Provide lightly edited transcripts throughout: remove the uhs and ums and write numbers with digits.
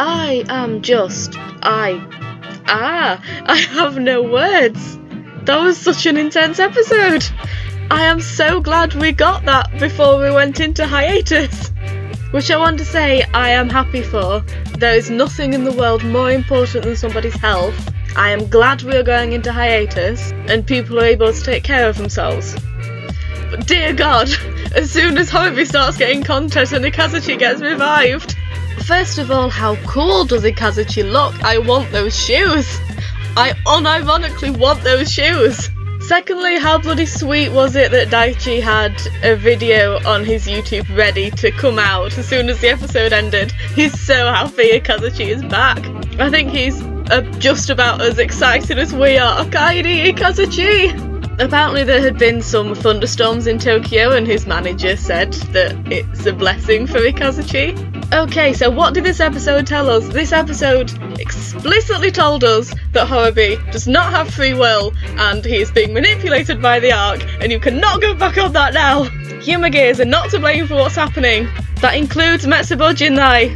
I have no words. That was such an intense episode. I am so glad we got that before we went into hiatus. Which I want to say I am happy for. There is nothing in the world more important than somebody's health. I am glad we are going into hiatus and people are able to take care of themselves. But dear God, as soon as Horobi starts getting content and Ikazuchi gets revived. First of all, how cool does Ikazuchi look? I want those shoes. I unironically want those shoes. Secondly, how bloody sweet was it that Daichi had a video on his YouTube ready to come out as soon as the episode ended. He's so happy Ikazuchi is back. I think he's just about as excited as we are. Kairi Ikazuchi! Apparently there had been some thunderstorms in Tokyo and his manager said that it's a blessing for Ikazuchi. Okay, so what did this episode tell us? This episode explicitly told us that Horobi does not have free will and he is being manipulated by the Ark, and you cannot go back on that now. Humagears are not to blame for what's happening. That includes Metsubojinrai.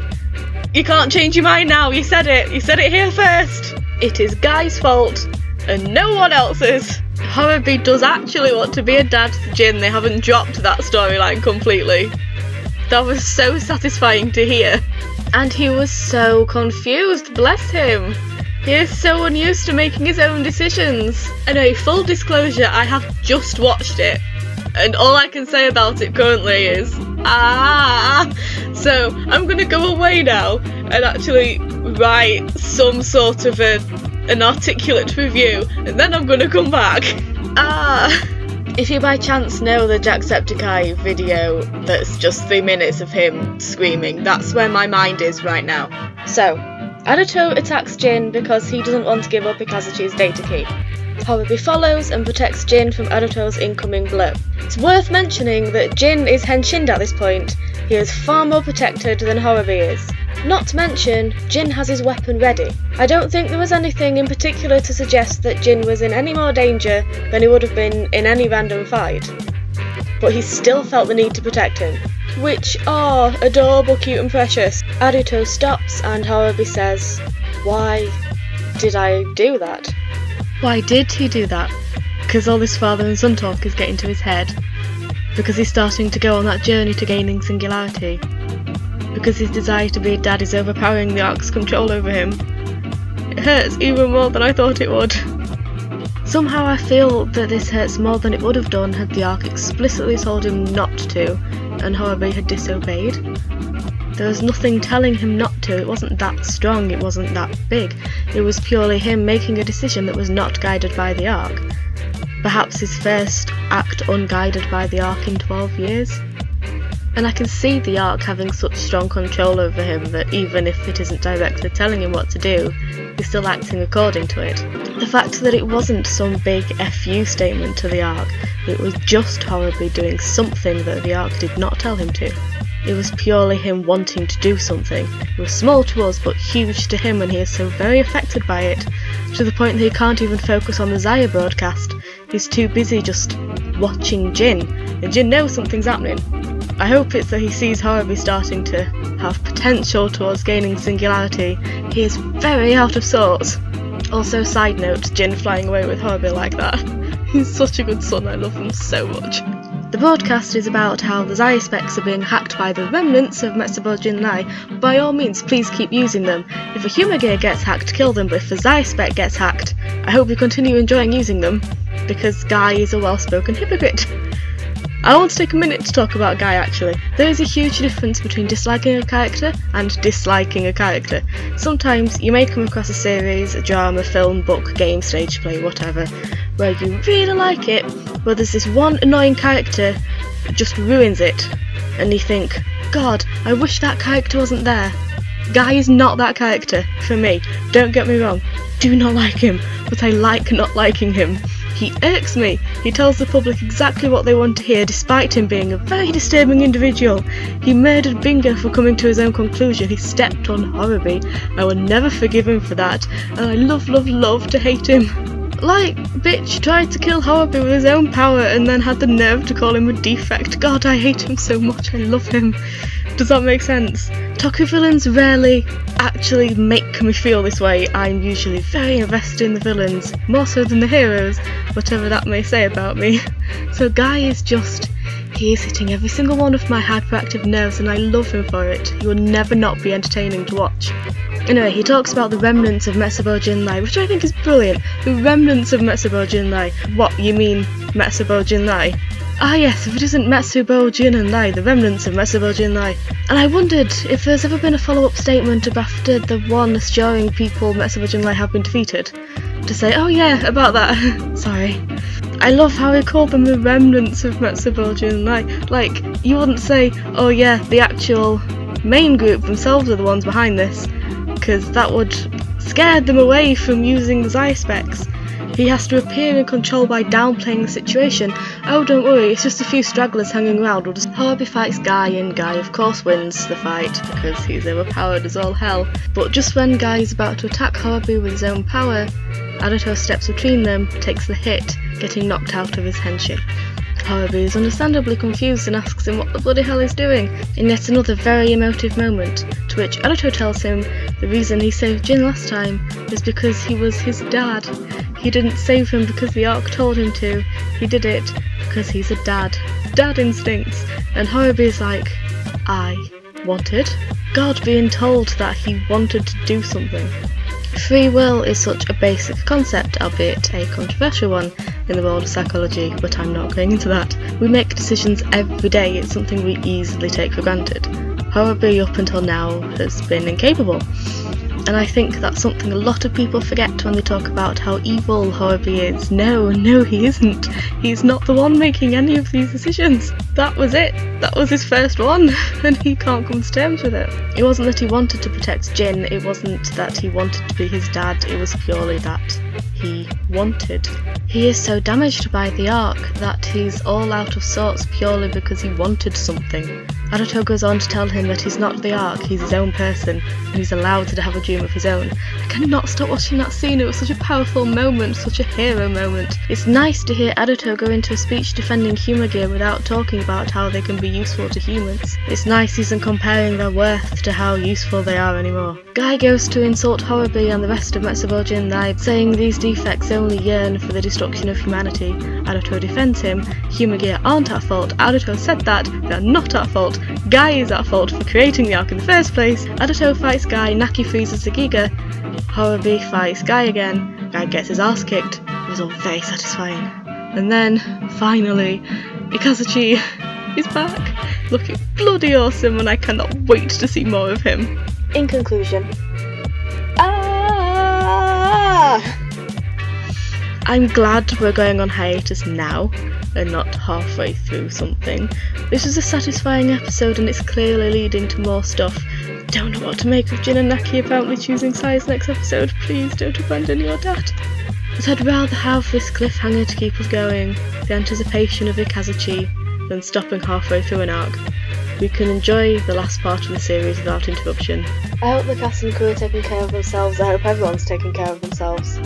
You can't change your mind now, you said it here first. It is Guy's fault and no one else's. Horobi does actually want to be a dad to Jin. They haven't dropped that storyline completely. That was so satisfying to hear. And he was so confused, bless him. He is so unused to making his own decisions. Anyway, full disclosure, I have just watched it. And all I can say about it currently is, So, I'm gonna go away now and actually write some sort of an articulate review, and then I'm gonna come back. If you by chance know the Jacksepticeye video that's just 3 minutes of him screaming, that's where my mind is right now. So, Aruto attacks Jin because he doesn't want to give up Ikazuchi's data key. Horobi follows and protects Jin from Aruto's incoming blow. It's worth mentioning that Jin is henshined at this point. He is far more protected than Horobi is. Not to mention, Jin has his weapon ready. I don't think there was anything in particular to suggest that Jin was in any more danger than he would have been in any random fight. But he still felt the need to protect him. Which, adorable, cute and precious. Aruto stops and Horobi says, "Why did I do that?" Why did he do that? Because all this father and son talk is getting to his head. Because he's starting to go on that journey to gaining singularity. Because his desire to be a dad is overpowering the Ark's control over him. It hurts even more than I thought it would. Somehow I feel that this hurts more than it would have done had the Ark explicitly told him not to, and Horobi had disobeyed. There was nothing telling him not to. It wasn't that strong, it wasn't that big. It was purely him making a decision that was not guided by the Ark. Perhaps his first act unguided by the Ark in 12 years. And I can see the Ark having such strong control over him that even if it isn't directly telling him what to do, he's still acting according to it. The fact that it wasn't some big FU statement to the Ark, it was just Horobi doing something that the Ark did not tell him to. It was purely him wanting to do something. It was small to us but huge to him, and he is so very affected by it, to the point that he can't even focus on the Zaya broadcast. He's too busy just watching Jin, and Jin knows something's happening. I hope it's that he sees Horobi starting to have potential towards gaining singularity. He is very out of sorts. Also, side note, Jin flying away with Horobi like that. He's such a good son, I love him so much. The broadcast is about how the Zaya specs are being hacked by the remnants of Metsubojinrai. By all means, please keep using them. If a Humagear gets hacked, kill them, but if the Zaya spec gets hacked, I hope you continue enjoying using them, because Guy is a well-spoken hypocrite. I want to take a minute to talk about Guy actually. There is a huge difference between disliking a character and disliking a character. Sometimes you may come across a series, a drama, film, book, game, stage play, whatever, where you really like it, but there's this one annoying character that just ruins it, and you think, God, I wish that character wasn't there. Guy is not that character, for me. Don't get me wrong, do not like him, but I like not liking him. He irks me. He tells the public exactly what they want to hear, despite him being a very disturbing individual. He murdered Bingo for coming to his own conclusion. He stepped on Horobi. I will never forgive him for that, and I love to hate him. Like, bitch tried to kill Horobi with his own power and then had the nerve to call him a defect. God, I hate him so much. I love him. Does that make sense? Toku villains rarely actually make me feel this way. I'm usually very invested in the villains, more so than the heroes, whatever that may say about me. So Guy is just, he is hitting every single one of my hyperactive nerves, and I love him for it. He will never not be entertaining to watch. Anyway, he talks about the remnants of Metsubojinrai, which I think is brilliant. The remnants of Metsubojinrai. What, you mean Metsubojinrai? Ah yes, if it isn't Metsubojinrai, the remnants of Metsubojinrai. And I wondered if there's ever been a follow-up statement after the one assuring people Metsubojinrai have been defeated. To say, oh yeah, about that. Sorry. I love how he called them the remnants of Metsubojinrai. Like, you wouldn't say, oh yeah, the actual main group themselves are the ones behind this, because that would scare them away from using the Zai specs. He has to appear in control by downplaying the situation. Oh, don't worry, it's just a few stragglers hanging around. Horobi fights Guy, and Guy of course wins the fight, because he's overpowered as all hell. But just when Guy is about to attack Horobi with his own power, Aruto steps between them, takes the hit, getting knocked out of his henshin. Horobi is understandably confused and asks him what the bloody hell he's doing, in yet another very emotive moment, to which Aruto tells him the reason he saved Jin last time is because he was his dad. He didn't save him because the arc told him to, he did it because he's a dad. Dad instincts. And Horobi's like, I wanted? God being told that he wanted to do something. Free will is such a basic concept, albeit a controversial one, in the world of psychology, but I'm not going into that. We make decisions every day, it's something we easily take for granted. Horobi up until now has been incapable. And I think that's something a lot of people forget when they talk about how evil Horobi is. No, he isn't. He's not the one making any of these decisions. That was it. That was his first one, and he can't come to terms with it. It wasn't that he wanted to protect Jin, it wasn't that he wanted to be his dad, it was purely that he wanted. He is so damaged by the arc that he's all out of sorts purely because he wanted something. Aruto goes on to tell him that he's not the arc, he's his own person, and he's allowed to have a dream of his own. I cannot stop watching that scene, it was such a powerful moment, such a hero moment. It's nice to hear Aruto go into a speech defending human gear without talking about how they can be useful to humans. It's nice he isn't comparing their worth to how useful they are anymore. Guy goes to insult Horobi and the rest of Metsubojinrai, saying these defects only yearn for the destruction of humanity. Aruto defends him. Human gear aren't at fault. Aruto said that. They're not at fault. Guy is at fault for creating the arc in the first place. Aruto fights Guy, Naki freezes the Giga. Horobi fights Guy again. Guy gets his ass kicked. It was all very satisfying. And then, finally, Ikazuchi is back, looking bloody awesome, and I cannot wait to see more of him. In conclusion, I'm glad we're going on hiatus now and not halfway through something. This is a satisfying episode and it's clearly leading to more stuff. Don't know what to make of Jin and Naki apparently choosing Sai's next episode. Please don't abandon your dad. But I'd rather have this cliffhanger to keep us going, the anticipation of Ikazuchi, than stopping halfway through an arc. We can enjoy the last part of the series without interruption. I hope the cast and crew are taking care of themselves. I hope everyone's taking care of themselves.